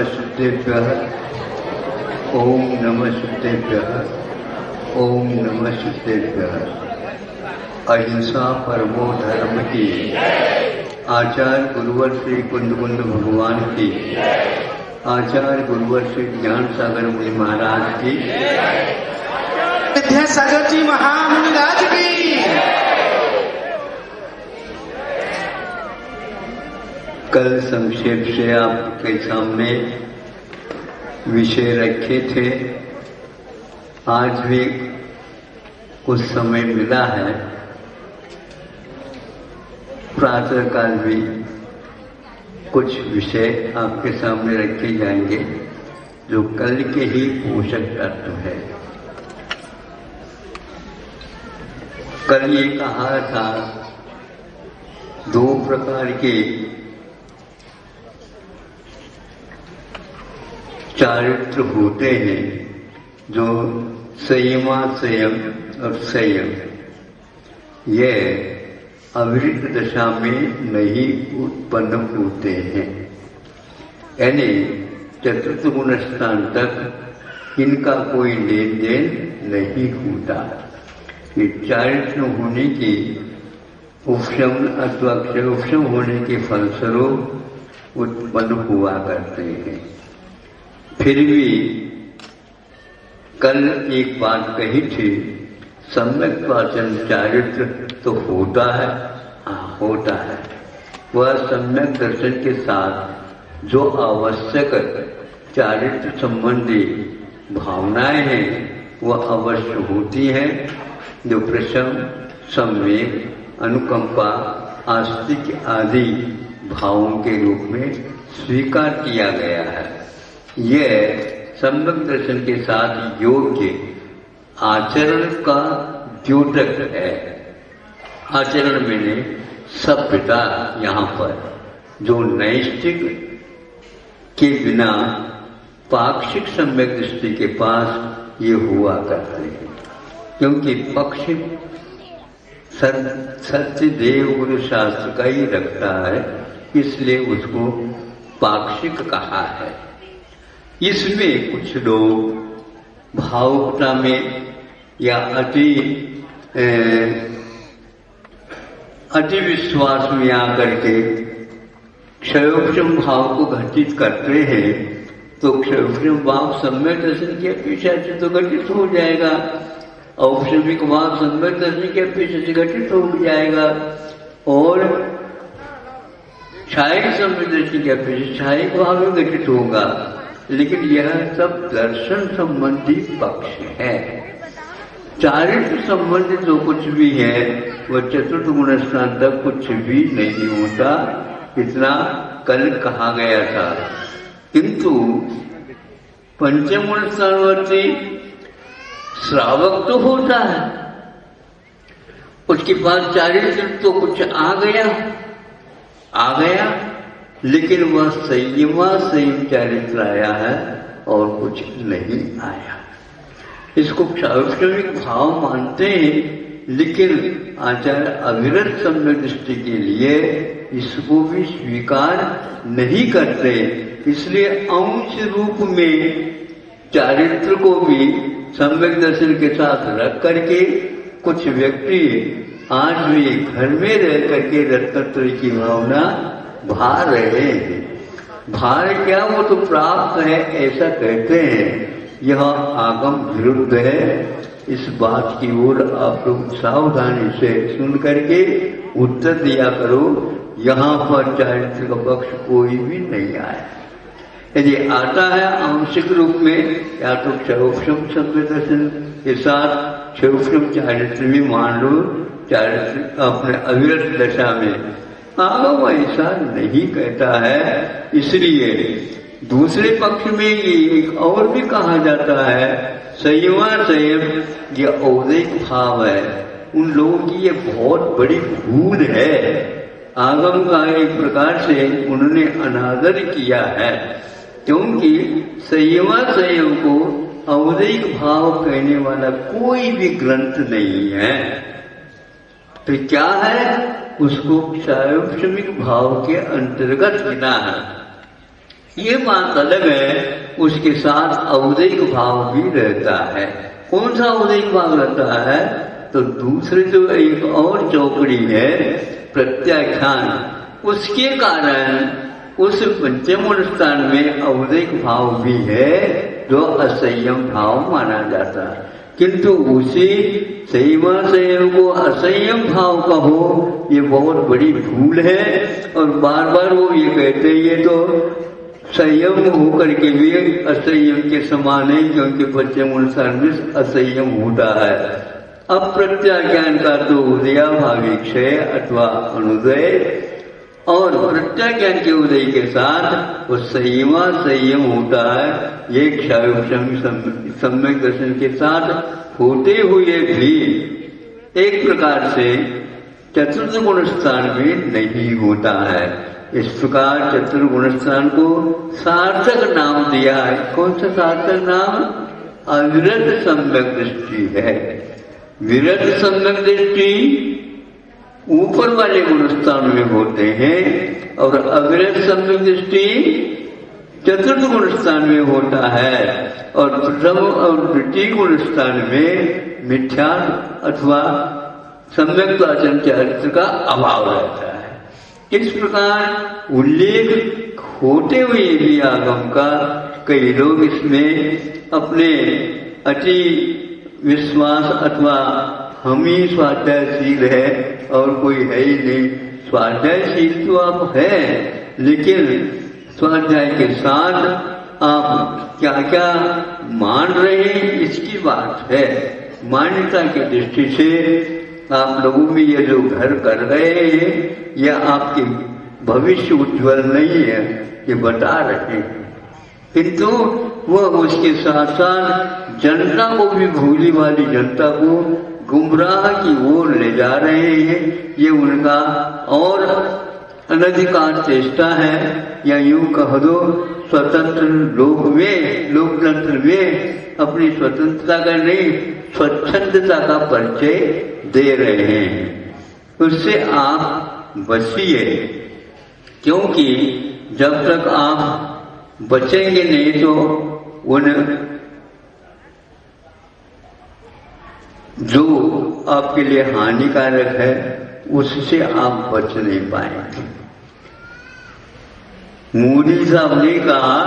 शुद्धेभ्यः ओम नमः शुद्धेभ्यः ओम नमः शुद्धेभ्यः। अहिंसा परमो धर्म की, आचार्य गुरुवर श्री कुंद कुंद भगवान की, आचार्य गुरुवर श्री ज्ञान सागर मुनि महाराज की, विद्यासागर जी महामुनिराज की। कल संक्षेप से आपके सामने विषय रखे थे। आज भी कुछ समय मिला है, प्रातः काल भी कुछ विषय आपके सामने रखे जाएंगे जो कल के ही पोषक तत्व है। कल ये कहा था दो प्रकार के चारित्र होते हैं, जो संयम और संयम, यह अविरत दशा में नहीं उत्पन्न होते हैं। यानी चतुर्थ गुण स्थान तक इनका कोई लेन देन नहीं होता। ये चारित्र होने की उपशम अथवा क्षयोपशम होने के फलस्वरूप उत्पन्न हुआ करते हैं। फिर भी कल एक बात कही थी, सम्यक वाचन चारित्र तो होता है, हाँ होता है। वह सम्यक दर्शन के साथ जो आवश्यक चारित्र संबंधी भावनाएं हैं वह अवश्य होती हैं, जो प्रशम, संवेग, अनुकंपा, आस्तिक आदि भावों के रूप में स्वीकार किया गया है। यह सम्यक दर्शन के साथ योग्य आचरण का द्योतक है। आचरण मैंने सभ्यता, यहाँ पर जो नैष्ठिक के बिना पाक्षिक सम्यक दृष्टि के पास ये हुआ करते हैं, क्योंकि पक्ष सत्य देव गुरु शास्त्र का ही रखता है, इसलिए उसको पाक्षिक कहा है। इसमें कुछ लोग भावुकता में या अति विश्वास में आकर के क्षयोपशम भाव को घटित करते हैं, तो क्षयोपशम भाव सम्यक दर्शन के अपेक्षा से तो घटित हो जाएगा, औपशमिक भाव सम्यक दर्शन के अपेक्षा से घटित हो जाएगा, और क्षायिक सम्यक दर्शन के अपेक्षा क्षायिक भाव में घटित होगा। लेकिन यह सब दर्शन संबंधी पक्ष है। चारित्र संबंधित जो कुछ भी है वह चतुर्थ गुण स्थान तक कुछ भी नहीं होता, इतना कल कहा गया था। किंतु पंचम गुण स्थानवर्ती श्रावक तो होता है, उसके पास चारित्र तो कुछ आ गया, लेकिन वह संयम चारित्र आया है और कुछ नहीं आया। इसको क्षयोपशमिक भाव मानते हैं, लेकिन आचार्य अविरत सम्यक दृष्टि के लिए इसको भी स्वीकार नहीं करते। इसलिए अंश रूप में चारित्र को भी सम्यक दर्शन के साथ रख करके कुछ व्यक्ति आज भी घर में रह करके रत्नत्रय की भावना भा रहे हैं। भार क्या, वो तो प्राप्त है ऐसा कहते हैं। यह आगम विरुद्ध है। इस बात की ओर आप लोग सावधानी से सुन करके उत्तर दिया करो। यहाँ पर चारित्र का पक्ष कोई भी नहीं आया। यदि आता है आंशिक रूप में, या तो क्षयोपशम सम्यक दर्शन के साथ क्षयोपशम चारित्र भी मान लो, चारित्र अपने अविरत दशा में आगम ऐसा नहीं कहता है। इसलिए दूसरे पक्ष में ये एक और भी कहा जाता है, संयम ये औदिक भाव है। उन लोगों की ये बहुत बड़ी भूल है। आगम का एक प्रकार से उन्होंने अनादर किया है, क्योंकि संयम को औदिक भाव कहने वाला कोई भी ग्रंथ नहीं है। तो क्या है, उसको क्षयोपशमिक भाव के अंतर्गत गिना है। ये बात अलग है, उसके साथ औदैक भाव भी रहता है। कौन सा औदैक भाव रहता है? तो दूसरे जो एक और चौकड़ी है प्रत्याख्यान, उसके कारण उस पंचम स्थान में औदैक भाव भी है जो असंयम भाव माना जाता है। किंतु उसी संयम को असंयम भाव कहो, ये बहुत बड़ी भूल है। और बार बार वो ये कहते हैं ये तो संयम होकर के भी असंयम के समान है, क्योंकि पंचम स्थान में असंयम होता है। अप्रत्याख्यान का तो उदयाभावी क्षय अथवा अनुदय, और प्रत्याख्यान के उदय के साथ वो संयम होता है। ये सम्यक दर्शन के साथ होते हुए भी एक प्रकार से चतुर्थ गुण स्थान में नहीं होता है। इस प्रकार चतुर्गुण स्थान को सार्थक नाम दिया है। कौन सा सार्थक नाम? अविरत सम्यक दृष्टि है। विरत सम्यक दृष्टि ऊपर वाले गुणस्थान में होते हैं, और अविरत सम्यक दृष्टि चतुर्थ गुणस्थान में होता है, और प्रथम और द्वितीय गुणस्थान में मिथ्या अथवा सम्यक आचरण चरित्र का अभाव रहता है। इस प्रकार उल्लेख होते हुए भी आगम का कई लोग इसमें अपने अति विश्वास अथवा हम ही स्वाध्यायशील है और कोई है ही नहीं। स्वाध्यायशील तो आप है, लेकिन स्वाध्याय के साथ आप क्या क्या मान रहे हैं इसकी बात है। मान्यता की दृष्टि से आप लोगों में ये जो घर कर रहे हैं यह आपके भविष्य उज्ज्वल नहीं है, ये बता रहे हैं। किंतु वह उसके साथ साथ जनता को भी, भोली वाली जनता को गुमराह की ओर ले जा रहे हैं। ये उनका और अनधिकार चेष्टा है, या यूं कह दो स्वतंत्र लोकतंत्र में अपनी स्वतंत्रता का नहीं, स्वच्छंदता का परिचय दे रहे हैं। उससे आप बचिए, क्योंकि जब तक आप बचेंगे नहीं तो उन जो आपके लिए हानिकारक है उससे आप बच नहीं पाएंगे। मोदी साहब ने कहा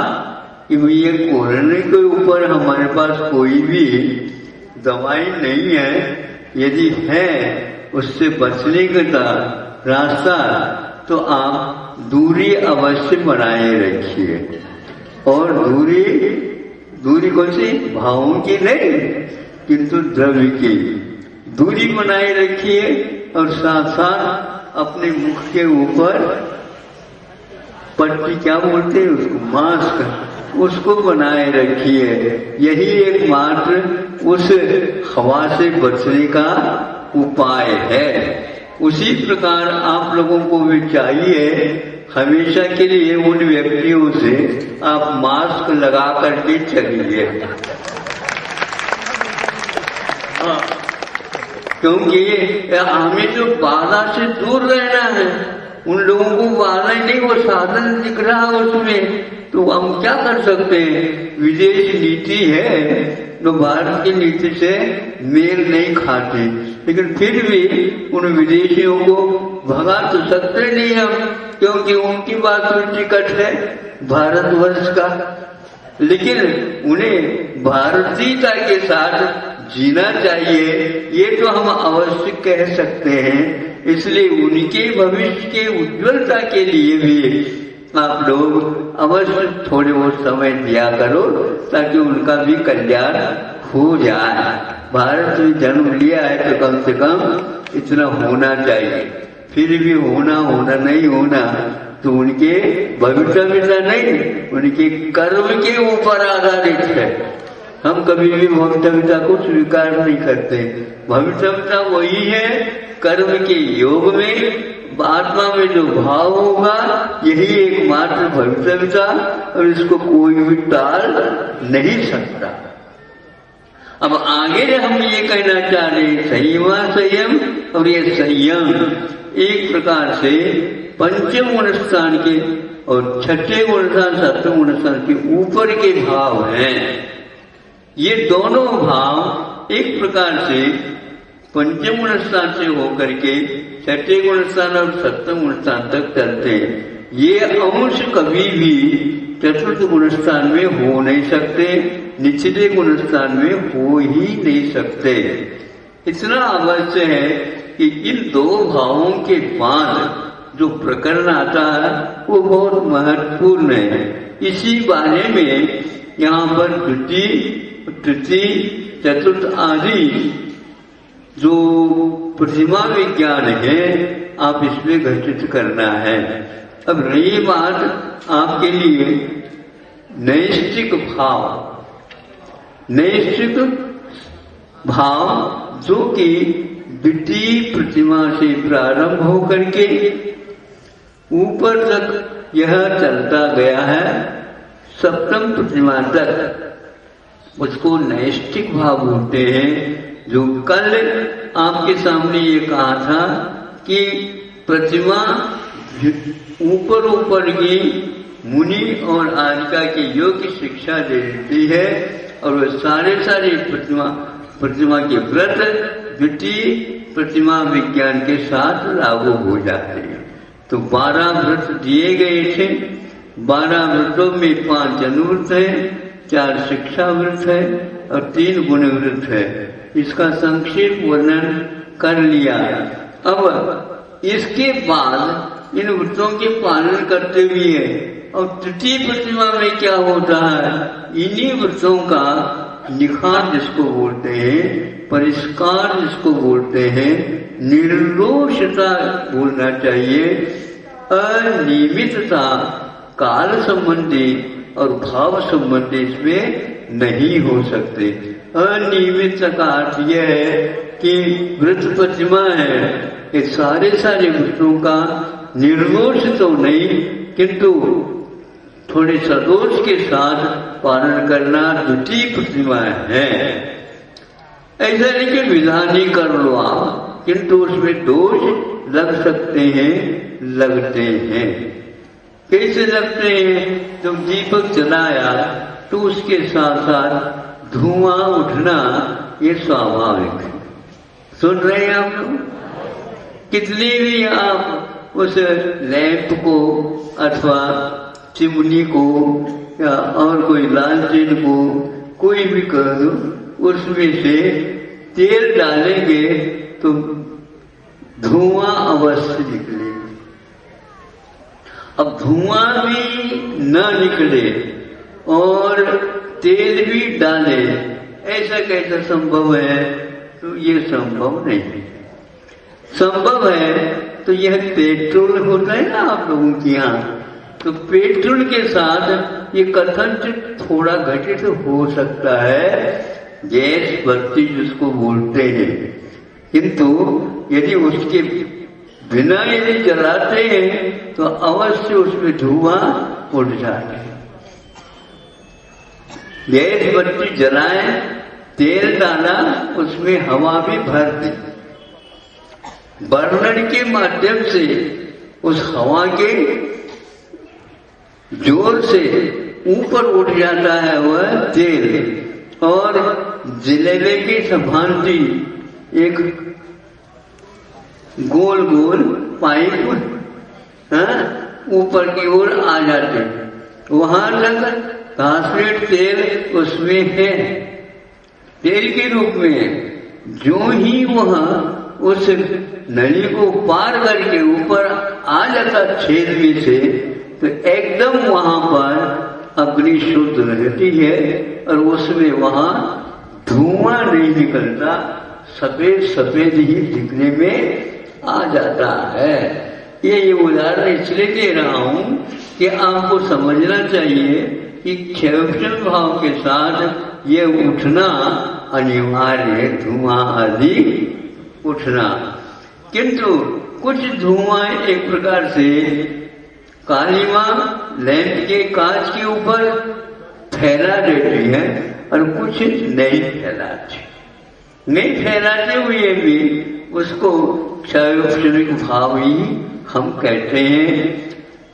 कि ये कोरोना के ऊपर हमारे पास कोई भी दवाई नहीं है, यदि है उससे बचने का रास्ता तो आप दूरी अवश्य बनाए रखिए। और दूरी कौन सी? भावों की नहीं, किंतु द्रव्य की दूरी बनाए रखिए, और साथ साथ अपने मुख के ऊपर पट्टी, क्या बोलते हैं उसको, मास्क, उसको बनाए रखिए। यही एकमात्र उस हवा से बचने का उपाय है। उसी प्रकार आप लोगों को भी चाहिए हमेशा के लिए उन व्यक्तियों से आप मास्क लगा करके चलिए, क्योंकि हमें जो बाधा से दूर रहना है, उन लोगों को बाधा नहीं, वो साधन दिख रहा है उसमें, तो हम क्या कर सकते हैं? विदेश नीति है तो भारत की नीति से मेल नहीं खाती, लेकिन फिर भी उन विदेशियों को भगा तो सकते नहीं हम, क्योंकि उनकी बात तो टिकट है भारतवर्ष का। लेकिन उन्हें भारतीयता के साथ जीना चाहिए, ये तो हम अवश्य कह सकते हैं। इसलिए उनके भविष्य के उज्ज्वलता के लिए भी आप लोग अवश्य थोड़े बहुत समय दिया करो, ताकि उनका भी कल्याण हो जाए। भारत में जन्म लिया है तो कम से कम इतना होना चाहिए। फिर भी होना नहीं होना तो उनके भविष्यता नहीं, उनके कर्म के ऊपर आधारित है। हम कभी भी भविष्यता को स्वीकार नहीं करते। भविष्यता वही है कर्म के योग में, आत्मा में जो भाव होगा यही एकमात्र भविष्यता, और इसको कोई भी टाल नहीं सकता। अब आगे हम ये कहना चाह रहे संयम, और ये संयम एक प्रकार से पंचम गुण स्थान के और छठे गुण स्थान सप्तम गुण स्थान के ऊपर के भाव हैं। ये दोनों भाव एक प्रकार से पंचम गुण स्थान से होकर के छठे गुण स्थान और सप्तम गुण स्थान तक चलते हैं। ये अंश कभी भी चतुर्थ गुण स्थान में हो नहीं सकते, निचले गुण स्थान में हो ही नहीं सकते। इतना अवश्य है कि इन दो भावों के बाद जो प्रकरण आता है वो बहुत महत्वपूर्ण है। इसी बारे में यहाँ पर द्वितीय, तृतीय, चतुर्थ आदि जो प्रतिमा विज्ञान है आप इसमें घटित करना है। अब रही बात आपके लिए नैष्ठिक भाव, नैष्ठिक भाव जो कि द्वितीय प्रतिमा से प्रारंभ होकर के ऊपर तक यह चलता गया है सप्तम प्रतिमा तक, उसको नैष्ठिक भाव बोलते हैं। जो कल आपके सामने ये कहा था कि प्रतिमा ऊपर ऊपर की मुनि और आजिका की योग की शिक्षा दे देती है और वो सारे प्रतिमा के व्रत द्वितीय प्रतिमा विज्ञान के साथ लागू हो जाते हैं। तो 12 व्रत दिए गए थे। 12 व्रतों में 5 अनुव्रत है, 4 शिक्षा व्रत है और 3 गुण व्रत है। इसका संक्षिप्त वर्णन कर लिया। अब इसके बाद इन व्रतों के पालन करते हुए और तृतीय प्रतिमा में क्या होता है, इन्हीं व्रतों का निखार जिसको बोलते हैं, परिष्कार जिसको बोलते हैं, निर्दोषता बोलना चाहिए, अनियमितता काल संबंधी और भाव संबंधी इसमें नहीं हो सकते। अनियमित का अर्थ यह है कि व्रत प्रतिमा है, ये सारे व्रतों का निर्दोष तो नहीं किंतु थोड़े सदोष के साथ पालन करना द्वितीय प्रतिमा है। ऐसा नहीं कि विधान ही कर लो आप, किंतु उसमें दोष लग सकते हैं, लगते हैं। कैसे लगते हैं? जब दीपक जलाया तो उसके साथ साथ धुआं उठना ये स्वाभाविक है। सुन रहे हैं आप लोग? कितनी भी आप उस लैंप को अथवा चिमनी को या और कोई लालटेन को कोई भी कर दो, उसमें से तेल डालेंगे तो धुआं अवश्य निकलेगा। अब धुआं भी न निकले और तेल भी डाले, ऐसा कैसा संभव है? तो ये संभव नहीं है। संभव है तो यह पेट्रोल होता है ना आप लोगों के यहाँ, तो पेट्रोल के साथ ये कथन थोड़ा घटित हो सकता है, गैस बत्ती जिसको बोलते हैं, किंतु यदि उसके बिना यदि जलाते हैं तो अवश्य उसमें धुआं उठ जाता है। गैस बत्ती जलाए, तेल डाला, उसमें हवा भी भर दी, बर्नर के माध्यम से उस हवा के जोर से ऊपर उठ जाता है वह तेल और जिलेबे की सभांति एक गोल गोल पाइप ऊपर की ओर आ जाते हैं। वहां तक घासलेट तेल उसमें है, तेल के रूप में है। जो ही वहां उस नली को पार करके ऊपर आ जाता छेद में से, तो एकदम वहां पर अग्नि शुद्ध रहती है और उसमें वहां धुआं नहीं निकलता, सफेद सफेद ही दिखने में आ जाता है। ये उदाहरण इसलिए दे रहा हूं कि आपको समझना चाहिए कि क्षयक्षण भाव के साथ ये उठना अनिवार्य है, धुआं आदि उठना। किंतु कुछ धुआं एक प्रकार से कालीमा लैंप के कांच के ऊपर फैला देती है और कुछ नहीं फैलाती। नहीं फैलाते हुए भी उसको क्षयक्षणिक भाव ही हम कहते हैं।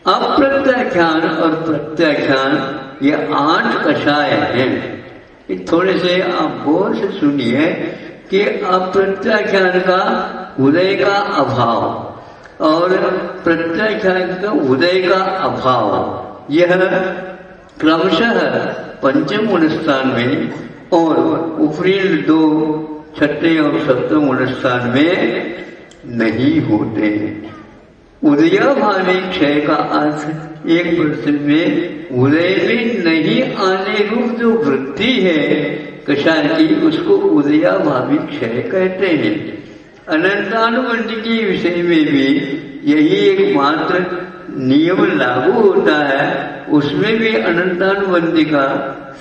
अप्रत्याख्यान और प्रत्याख्यान ये 8 कषाय हैं। ये थोड़े से आप गौर से सुनिए कि अप्रत्याख्यान का उदय का अभाव और प्रत्याख्यान का उदय का अभाव यह क्रमशः पंचम अनुष्ठान में और ऊपरी 2 छठे और सप्तम अनुष्ठान में नहीं होते। उदयाभावी क्षय का अर्थ एक प्रश्न में उदय में नहीं आने रूप जो वृत्ति है कषाय की उसको उदयाभावी क्षय कहते हैं। अनंतानुबंध के विषय में भी यही एकमात्र नियम लागू होता है। उसमें भी अनंतानुबंध का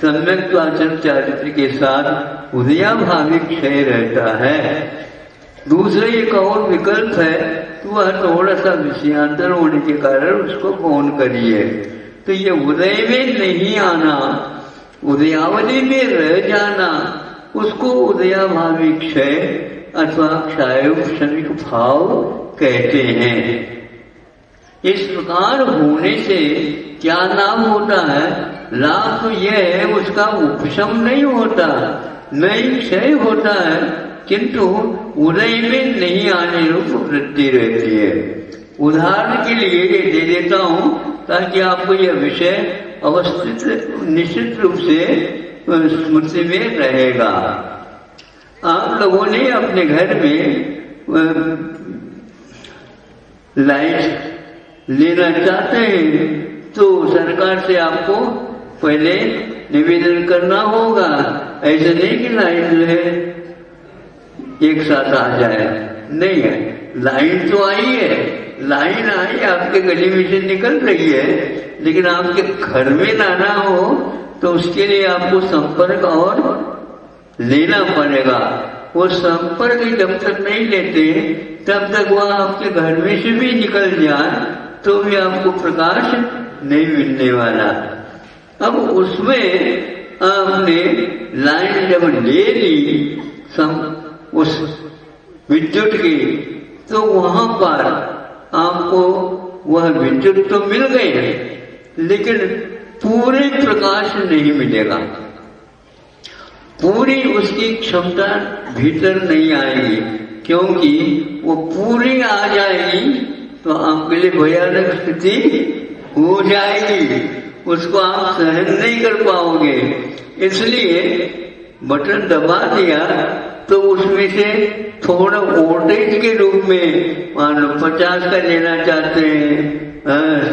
सम्यक आचरण चारित्र के साथ उदयाभावी क्षय रहता है। दूसरा एक और विकल्प है तो वह थोड़ा सा विषयांतर होने के कारण उसको गौण करिए। तो ये उदय में नहीं आना, उदयावली में रह जाना, उसको उदयाभावी क्षय अथवा क्षयोपशमिक भाव कहते हैं। इस प्रकार होने से क्या लाभ होता है? लाभ तो यह है उसका उपशम नहीं होता, नहीं क्षय होता है, किंतु उदय में नहीं आने रूप वृद्धि रहती है। उदाहरण के लिए ये दे देता हूं ताकि आपको यह विषय अवस्थित निश्चित रूप से स्मृति में रहेगा। आप लोगों ने अपने घर में लाइट लेना चाहते हैं तो सरकार से आपको पहले निवेदन करना होगा। ऐसा नहीं कि लाइट जो है एक साथ आ जाए, नहीं है। लाइन तो आई है, लाइन आई आपके गली में से निकल रही है, लेकिन आपके घर में लाना हो तो उसके लिए आपको संपर्क और लेना पड़ेगा। वो संपर्क जब तक नहीं लेते तब तक वह आपके घर में से भी निकल जाए तो भी आपको प्रकाश नहीं मिलने वाला। अब उसमें आपने लाइन जब ले ली उस विद्युत की तो वहां पर आपको वह विद्युत तो मिल गई है लेकिन पूरे प्रकाश नहीं मिलेगा, पूरी उसकी क्षमता भीतर नहीं आएगी, क्योंकि वो पूरी आ जाएगी तो आपके लिए भयानक स्थिति हो जाएगी, उसको आप सहन नहीं कर पाओगे। इसलिए बटन दबा दिया तो उसमें से थोड़ा वोल्टेज के रूप में मान लो 50 का लेना चाहते हैं,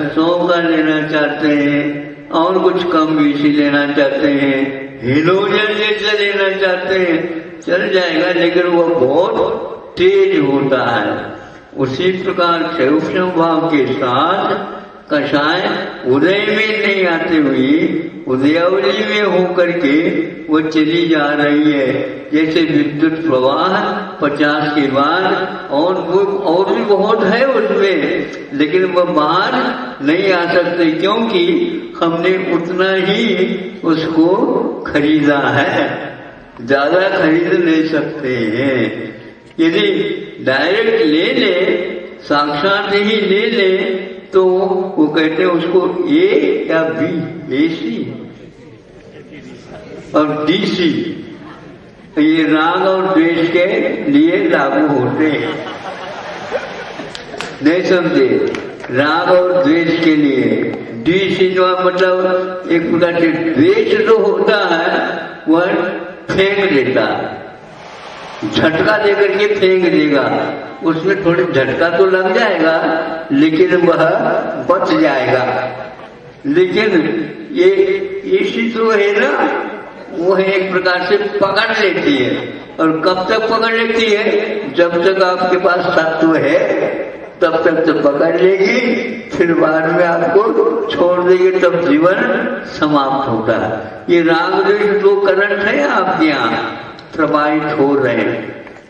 100 का लेना चाहते हैं और कुछ कम बीसी लेना चाहते हैं, हेलोजन जैसे लेना चाहते हैं, चल जाएगा, लेकिन वो बहुत तेज होता है। उसी प्रकार क्षयोपशम भाव के साथ कषाय उदय में नहीं आते हुई उदयावली में होकर के वो चली जा रही है। जैसे विद्युत प्रवाह 50 के बाद और भी बहुत है उसमें, लेकिन वह बाहर नहीं आ सकते क्योंकि हमने उतना ही उसको खरीदा है, ज्यादा खरीद नहीं सकते हैं। यदि डायरेक्ट ले ले, साक्षात ही ले ले तो वो कहते हैं उसको ए या बी, एसी और डीसी, ये राग और द्वेष के लिए लागू होते हैं। नहीं समझे? राग और द्वेष के लिए डीसी जो मतलब एक प्रकार से द्वेष जो होता है वह फेंक देता, झटका देकर के फेंक देगा, उसमें थोड़ी झटका तो लग जाएगा लेकिन वह बच जाएगा। लेकिन ये एसी तो है ना, वो है एक प्रकार से पकड़ लेती है, और कब तक पकड़ लेती है? जब तक आपके पास तत्व है तब तक तो पकड़ लेगी, फिर बाद में आपको छोड़ देगी, तब जीवन समाप्त होता है। ये राग द्वेष जो करंट है आपके यहाँ प्रवाहित हो रहे हैं,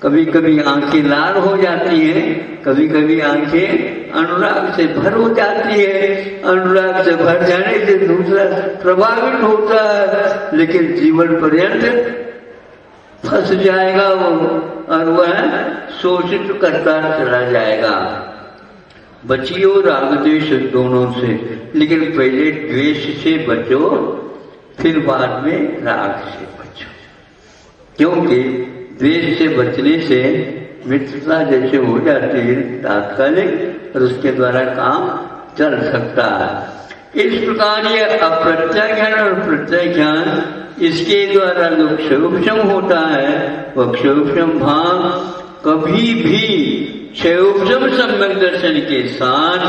कभी कभी आंखें लाल हो जाती हैं, कभी कभी आंखें अनुराग से भर हो जाती है, अनुराग से भर जाने से दूसरा प्रभावित होता है, लेकिन जीवन पर्यंत फंस जाएगा वो और वह शोषित करता चला जाएगा। बचियो राग द्वेष दोनों से, लेकिन पहले द्वेष से बचो, फिर बाद में राग से बचो। क्योंकि द्वेष से बचने से मित्रता जैसे हो जाती है तात्कालिक, और उसके द्वारा काम चल सकता है। इस प्रकार ये अप्रत्यय ज्ञान और प्रत्यय ज्ञान, इसके द्वारा जो क्षयोपशम होता है वह क्षयोपशम भाव कभी भी क्षयोपशम सम्यक दर्शन के साथ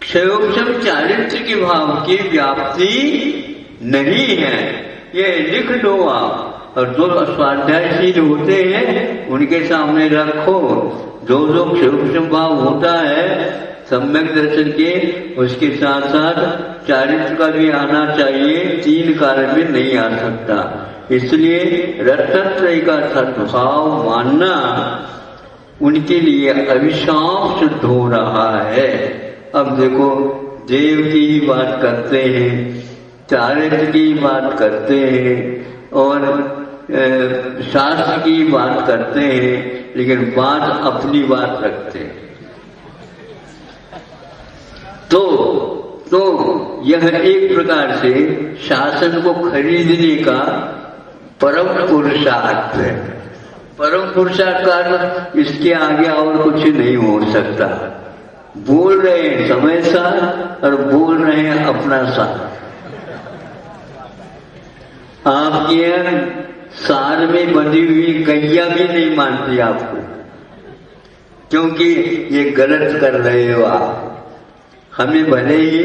क्षयोपशम चारित्र के भाव की व्याप्ति नहीं है। ये लिख लो आप, और जो स्वाध्यायशील होते हैं उनके सामने रखो। जो जो क्षयोपशम भाव होता है सम्यक दर्शन के, उसके साथ साथ चारित्र का भी आना चाहिए, तीन काल में नहीं आ सकता। इसलिए रत्नत्रय का सद्भाव मानना उनके लिए अभिशाप सिद्ध हो रहा है। अब देखो, देव की ही बात करते हैं, चारित्र की बात करते हैं, और शास्त्र की बात करते हैं, लेकिन बात अपनी बात रखते हैं। तो यह एक प्रकार से शासन को खरीदने का परम पुरुषार्थ है। परम पुरुषार्थ का इसके आगे और कुछ नहीं हो सकता। बोल रहे हैं समय साथ और बोल रहे हैं अपना साथ। आपके यहाँ सार में बंधी हुई गैया भी नहीं मानती आपको, क्योंकि ये गलत कर रहे हो आप। हमें भले ही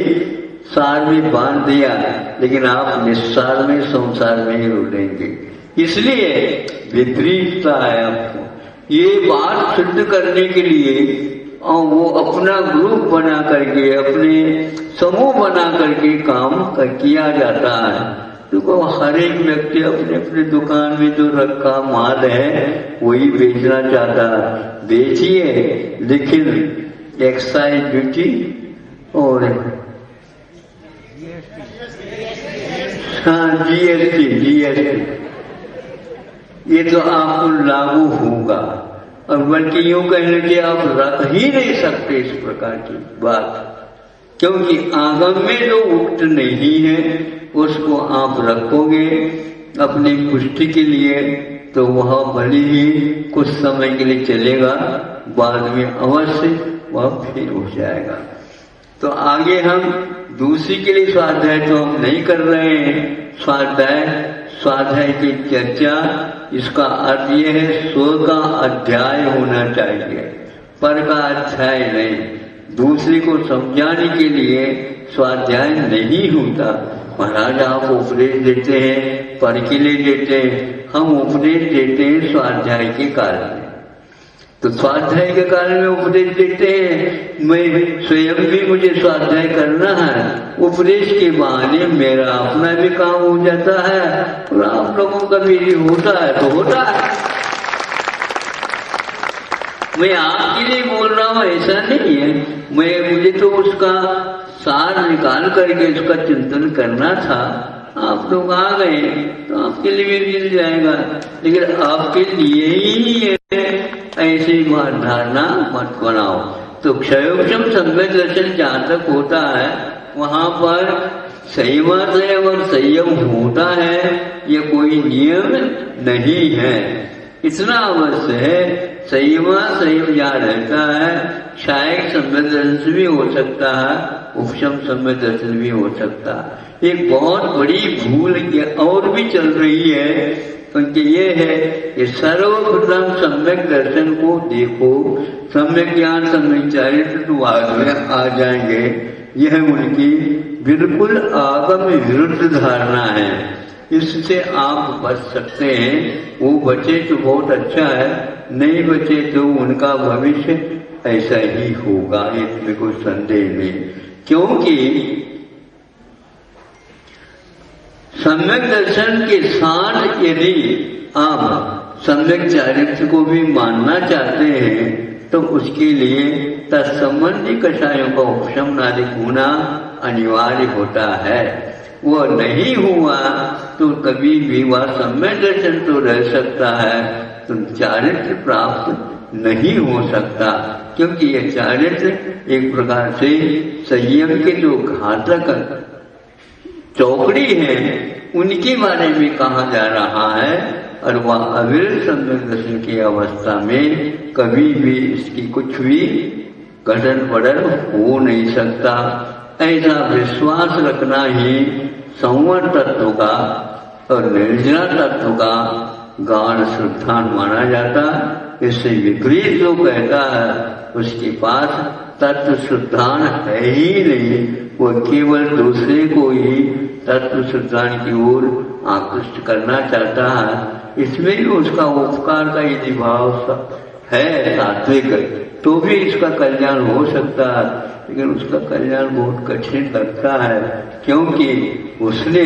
सार में बांध दिया, लेकिन आप निस्सार में संसार में ही रुलेंगे। इसलिए विपरीतता है आपको। ये बात सिद्ध करने के लिए और वो अपना ग्रुप बना करके, अपने समूह बना करके काम किया जाता है। तो हर एक व्यक्ति अपने अपने दुकान में जो रखा माल है वही बेचना चाहता है। बेचिए, लेकिन एक्साइज ड्यूटी और हाँ जीएसटी ये तो आपको लागू होगा। और बल्कि यूं कहने के आप रख ही नहीं सकते इस प्रकार की बात, क्योंकि आगम में जो उक्त नहीं है उसको आप रखोगे अपनी पुष्टि के लिए, तो वह भले ही कुछ समय के लिए चलेगा, बाद में अवश्य वह फिर हो जाएगा। तो आगे हम दूसरी के लिए स्वाध्याय तो हम नहीं कर रहे हैं। स्वाध्याय की चर्चा, इसका अर्थ यह है स्व का अध्याय होना चाहिए, पर का अध्याय नहीं। दूसरे को समझाने के लिए स्वाध्याय नहीं होता। महाराज आप उपदेश देते हैं, पर के लिए देते हैं, हम उपदेश देते हैं स्वाध्याय के कारण में। तो स्वाध्याय के कारण में उपदेश देते हैं। मैं स्वयं भी मुझे स्वाध्याय करना है, उपदेश के बहाने मेरा अपना भी काम हो जाता है, और आप लोगों का भी होता है तो होता है। मैं आपके लिए बोल रहा हूँ ऐसा नहीं है। मुझे तो उसका सार निकाल करके उसका चिंतन करना था। आप लोग आ गए तो आपके लिए भी मिल जाएगा, लेकिन आपके लिए ही ऐसी बात धारणा मत बनाओ। तो क्षयोपशम सम्यक दर्शन जहाँ तक होता है वहां पर संयमाश्रय और संयम होता है, ये कोई नियम नहीं है। इतना अवश्य है, संयम जहाँ रहता है, शायद सम्यक दर्शन भी हो सकता है, उपशम सम्यक दर्शन भी हो सकता है। एक बहुत बड़ी भूल और भी चल रही है, क्योंकि ये है कि सर्वप्रथम सम्यक दर्शन को देखो, सम्यक ज्ञान सम्यक चारित्र तो बाद में आ जाएंगे। यह उनकी बिल्कुल आगम विरुद्ध धारणा है। इससे आप बच सकते हैं। वो बचे तो बहुत अच्छा है, नहीं बचे तो उनका भविष्य ऐसा ही होगा, इसमें कोई संदेह नहीं। क्योंकि सम्यक दर्शन के साथ यदि आप सम्यक चारित्र को भी मानना चाहते हैं तो उसके लिए तत्संबंधी कषायों का उपशमनादिक होना अनिवार्य होता है। वो नहीं हुआ तो कभी भी वह सम्यक दर्शन तो रह सकता है, तो चारित्र प्राप्त नहीं हो सकता। क्योंकि ये चारित्र एक प्रकार से संयम के जो घातक चौकड़ी है उनके बारे में कहा जा रहा है। और वह अविरल सम्यक दर्शन की अवस्था में कभी भी इसकी कुछ भी गठन बढ़न हो नहीं सकता। ऐसा विश्वास रखना ही संवर तत्व का और निर्जरा तत्व का गाढ़ श्रद्धान माना जाता। इससे विपरीत जो कहता है उसके पास तत्व श्रद्धान है ही नहीं, वो केवल दूसरे को ही तत्व श्रद्धान की ओर आकृष्ट करना चाहता है। इसमें भी उसका उपकार का यदि भाव है सात्विक तो भी इसका कल्याण हो सकता है, लेकिन उसका कल्याण बहुत कठिन लगता है, क्योंकि उसने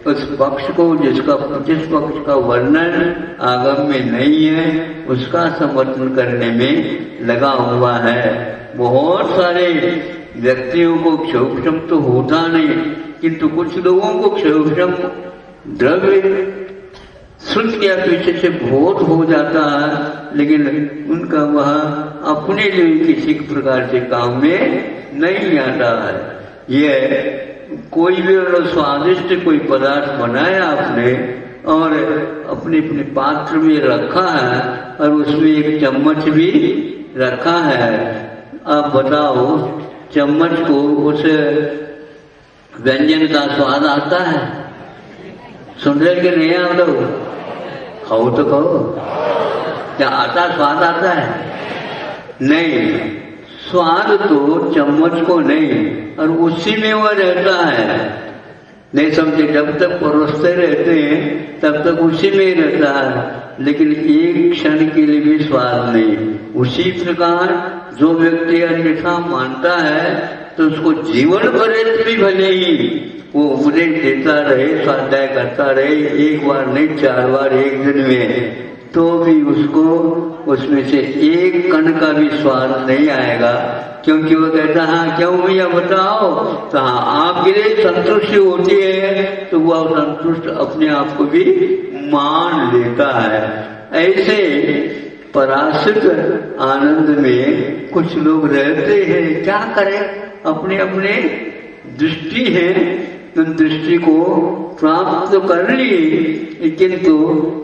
उस पक्ष को जिस पक्ष का वर्णन आगम में नहीं है उसका समर्थन करने में लगा हुआ है। बहुत सारे व्यक्तियों को क्षोभम तो होता नहीं, किंतु कुछ लोगों को क्षोभम द्रव्य श्रुत के पीछे से बहुत हो जाता है, लेकिन उनका वह अपने लिए किसी प्रकार से काम में नहीं आता है। यह कोई भी स्वादिष्ट कोई पदार्थ बनाया आपने और अपने अपने पात्र में रखा है और उसमें एक चम्मच भी रखा है। आप बताओ चम्मच को उस व्यंजन का स्वाद आता है? सुन रहे कि नहीं आप लोग? खाओ तो कहो, क्या आता स्वाद आता है? नहीं, स्वाद तो चम्मच को नहीं और उसी में वह रहता है। नहीं समझे, जब तक परोसते रहते हैं तब तक उसी में ही रहता है, लेकिन एक क्षण के लिए भी स्वाद नहीं। उसी प्रकार जो व्यक्ति अन्यथा मानता है तो उसको जीवन भर भी भले ही वो उपदेश देता रहे, स्वाध्याय करता रहे, एक बार नहीं 4 बार एक दिन में, तो भी उसको उसमें से एक कण का भी स्वाद नहीं आएगा, क्योंकि वो कहता हाँ क्यों भैया बताओ, तो हाँ आपके लिए संतुष्टि होती है तो वह संतुष्ट अपने आप को भी मान लेता है। ऐसे पराश्रित आनंद में कुछ लोग रहते हैं, क्या करें, अपने अपने दृष्टि है, उन दृष्टि को प्राप्त तो कर ली, किंतु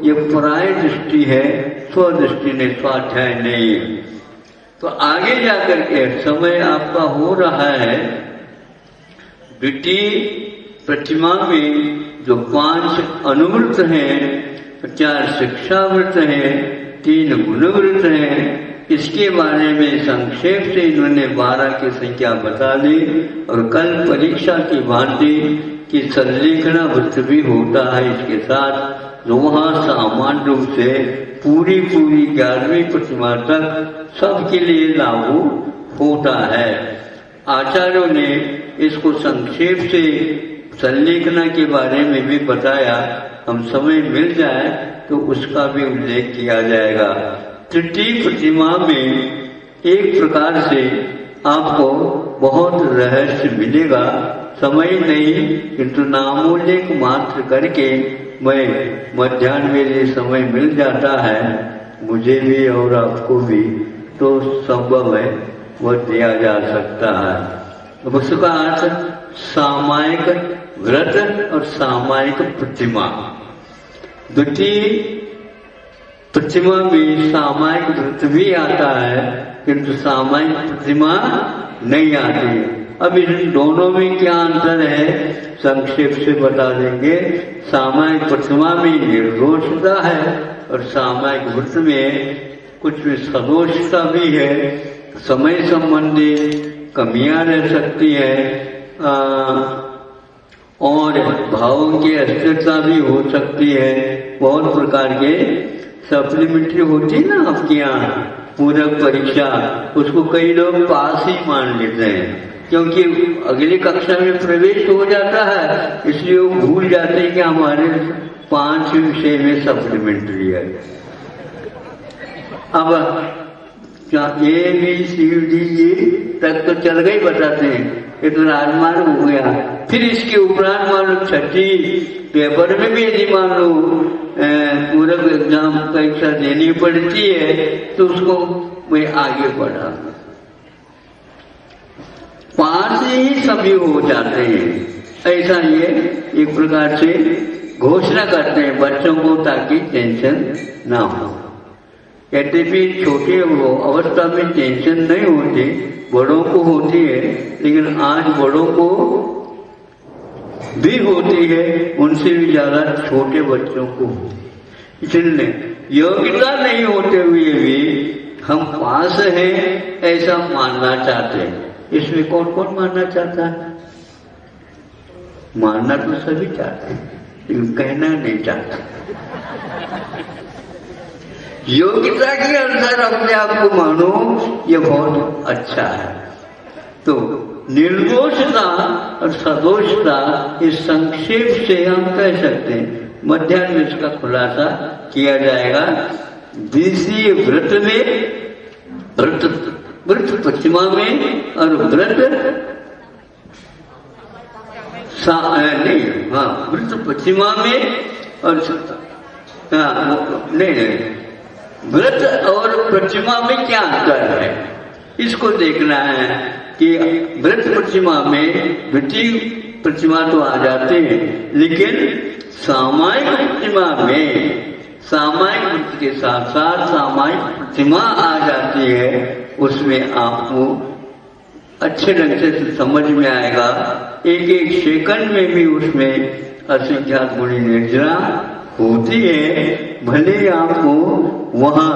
ये पराय दृष्टि है, स्वदृष्टि ने स्वाध्याय नहीं है। तो आगे जाकर के समय आपका हो रहा है, द्वितीय प्रतिमा में जो 5 अनुवृत्त हैं, 4 शिक्षावृत्त हैं, 3 गुणवृत्त हैं, इसके बारे में संक्षेप से इन्होंने 12 की संख्या बता दी। और कल परीक्षा की भांति कि संलेखना वृत्त भी होता है इसके साथ, जो वहाँ सामान्य रूप से पूरी 11वीं प्रतिमा तक सबके लिए लागू होता है। आचार्यों ने इसको संक्षेप से संलेखना के बारे में भी बताया, हम समय मिल जाए तो उसका भी उल्लेख किया जाएगा। तृतीय प्रतिमा में एक प्रकार से आपको बहुत रहस्य मिलेगा, समय नहीं किंतु नामोल्लेख मात्र करके मैं मध्याह्न में समय मिल जाता है मुझे भी और आपको भी, तो संभव है वह दिया जा सकता है। उसका अर्थ सामायिक व्रत और सामायिक प्रतिमा। द्वितीय प्रतिमा में सामायिक व्रत भी आता है किंतु सामायिक प्रतिमा नहीं आती। अब इन दोनों में क्या अंतर है संक्षेप से बता देंगे। सामायिक प्रतिमा में निर्दोषता है और सामायिक व्रत में कुछ भी सदोषता भी है, समय संबंधी कमियां रह सकती है और भावों की अस्थिरता भी हो सकती है। बहुत प्रकार के सप्लीमेंट्री होती है ना आपके यहाँ पूरक परीक्षा, उसको कई लोग पास ही मान लेते हैं क्योंकि अगली कक्षा में प्रवेश हो जाता है, इसलिए वो भूल जाते हैं कि हमारे 5 विषय में सप्लीमेंट्री है। अब क्या ABCD तक तो चल गई बताते हैं, ये तो राजमार्ग हो गया। फिर इसके उपरांत मान लो 6ठी पेपर में भी यदि मान लो पूरक एग्जाम परीक्षा देनी पड़ती है तो उसको वे आगे बढ़ा। पास ही सभी हो जाते हैं, ऐसा ये एक प्रकार से घोषणा करते हैं बच्चों को, ताकि टेंशन ना हो। यद्यपि छोटे वो अवस्था में टेंशन नहीं होती, बड़ों को होती है, लेकिन आज बड़ों को भी होती है, उनसे भी ज्यादा छोटे बच्चों को। इसलिए योग्यता नहीं होते हुए भी हम पास हैं ऐसा मानना चाहते हैं। इसमें कौन कौन मानना चाहता है? मानना तो सभी चाहते हैं, लेकिन कहना नहीं चाहता। योग्यता के अनुसार अपने आप को मानो, ये बहुत अच्छा है। तो निर्दोषता और सदोषता इस संक्षेप से हम कह सकते हैं। मध्याह्न में इसका खुलासा किया जाएगा। द्वितीय व्रत में, व्रत पश्चिमा में और व्रत नहीं, हाँ व्रत पश्चिमा में और नहीं, व्रत और पश्चिमा में क्या अंतर है, इसको देखना है कि व्रत प्रतिमा में द्वितीय प्रतिमा तो आ जाते हैं, लेकिन सामायिक प्रतिमा में सामायिक व्रत के साथ साथ सामायिक प्रतिमा आ जाती है। उसमें आपको अच्छे ढंग से समझ में आएगा। एक एक सेकंड में भी उसमें असंख्यात गुणी निर्जरा होती है। भले ही आपको वहाँ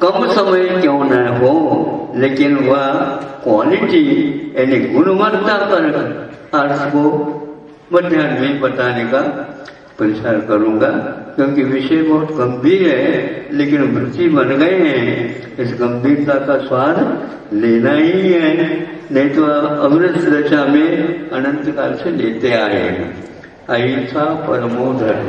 कम समय क्यों न हो, लेकिन वह क्वालिटी यानी गुणवत्ता पर अर्थ को मध्याह्न में बताने का प्रचार करूंगा, क्योंकि विषय बहुत गंभीर है, लेकिन वृत्ति बन गए हैं। इस गंभीरता का स्वाद लेना ही है, नहीं तो अमृत दशा में अनंत काल से लेते आए हैं। अहिंसा परमो धर्म।